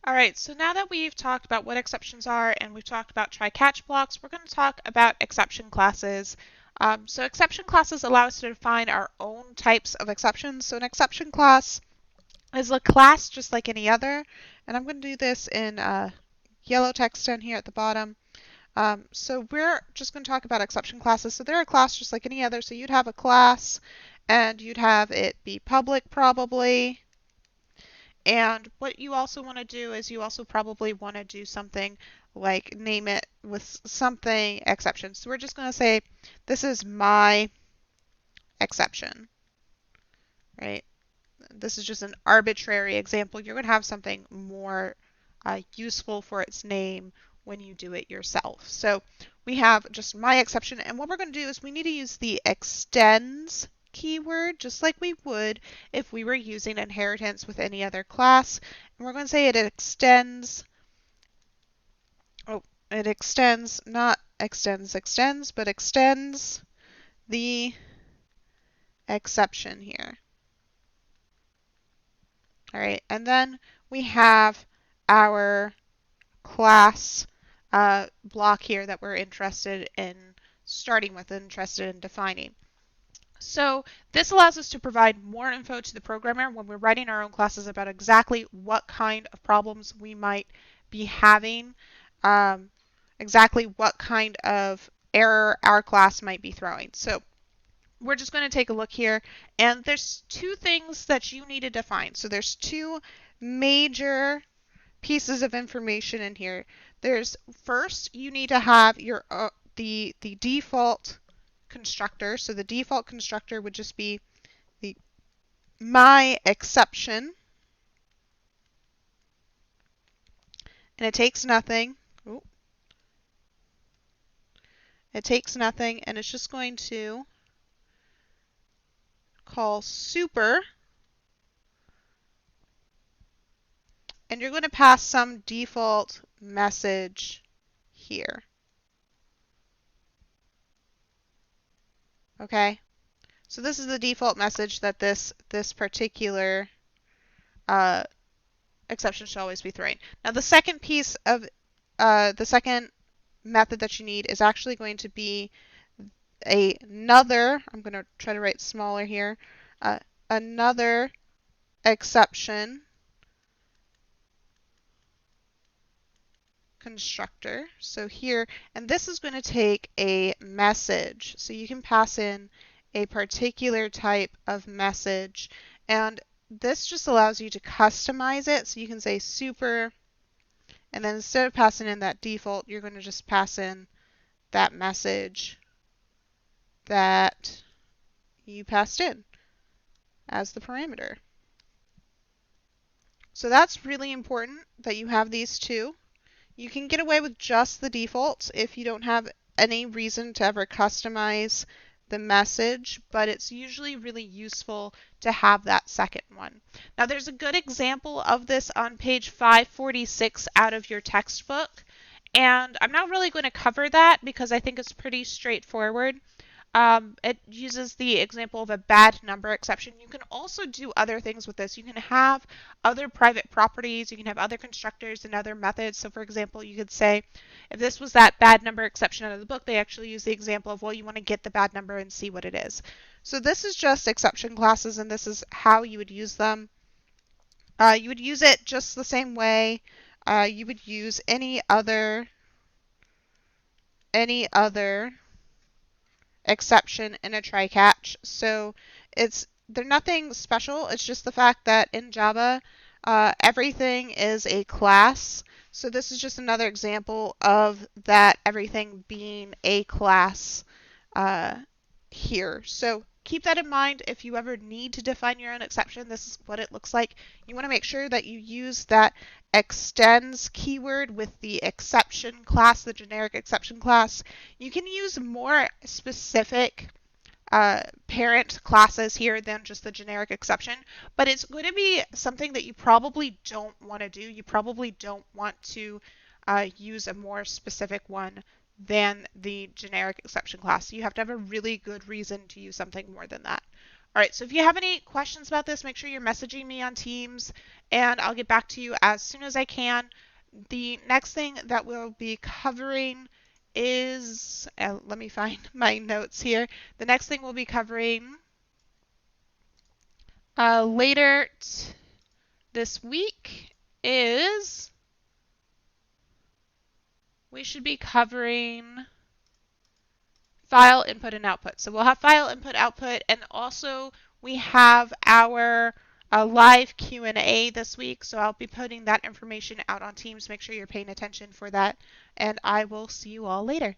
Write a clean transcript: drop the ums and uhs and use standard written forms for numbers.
All right, so now that we've talked about what exceptions are and we've talked about try-catch blocks, we're going to talk about exception classes. So exception classes allow us to define our own types of exceptions. So an exception class is a class just like any other, and I'm going to do this in yellow text down here at the bottom. So we're just going to talk about exception classes. So they're a class just like any other. So you'd have a class and you'd have it be public probably. And what you also want to do is you also probably want to do something like name it with something exception. So we're just going to say this is my exception, right? This is just an arbitrary example. You're going to have something more useful for its name when you do it yourself. So we have just my exception, and what we're going to do is we need to use the extends keyword just like we would if we were using inheritance with any other class. And we're going to say it extends, not extends, but extends the exception here. All right, and then we have our class block here that we're interested in starting with, interested in defining. So this allows us to provide more info to the programmer when we're writing our own classes about exactly what kind of problems we might be having, exactly what kind of error our class might be throwing. So we're just going to take a look here, and there's two things that you need to define. So there's two major pieces of information in here. There's first, you need to have your the default constructor. So the default constructor would just be the my exception, and it takes nothing. Ooh. It takes nothing, and it's just going to call super, and you're going to pass some default message here. Okay, so this is the default message that this particular exception should always be throwing. Now the second piece of the second method that you need is actually going to be another, I'm going to try to write smaller here, another exception constructor. So here, and this is going to take a message. So you can pass in a particular type of message, and this just allows you to customize it. So you can say super, and then instead of passing in that default, you're going to just pass in that message that you passed in as the parameter. So that's really important that you have these two. You can get away with just the defaults if you don't have any reason to ever customize the message, but it's usually really useful to have that second one. Now there's a good example of this on page 546 out of your textbook, and I'm not really going to cover that because I think it's pretty straightforward. It uses the example of a bad number exception. You can also do other things with this. You can have other private properties, you can have other constructors and other methods. So for example, you could say, if this was that bad number exception out of the book, they actually use the example of, well, you want to get the bad number and see what it is. So this is just exception classes, and this is how you would use them. You would use it just the same way you would use any other exception in a try-catch. So they're nothing special. It's just the fact that in Java, everything is a class. So this is just another example of that everything being a class here. So keep that in mind if you ever need to define your own exception. This is what it looks like. You want to make sure that you use that extends keyword with the exception class, the generic exception class. You can use more specific parent classes here than just the generic exception, but it's going to be something that you probably don't want to do. You probably don't want to use a more specific one than the generic exception class. You have to have a really good reason to use something more than that. All right, so if you have any questions about this, make sure you're messaging me on Teams, and I'll get back to you as soon as I can. The next thing that we'll be covering is, let me find my notes here. The next thing we'll be covering later this week is, we should be covering file input and output. So we'll have file input output, and also we have our live Q&A this week. So I'll be putting that information out on Teams. Make sure you're paying attention for that, and I will see you all later.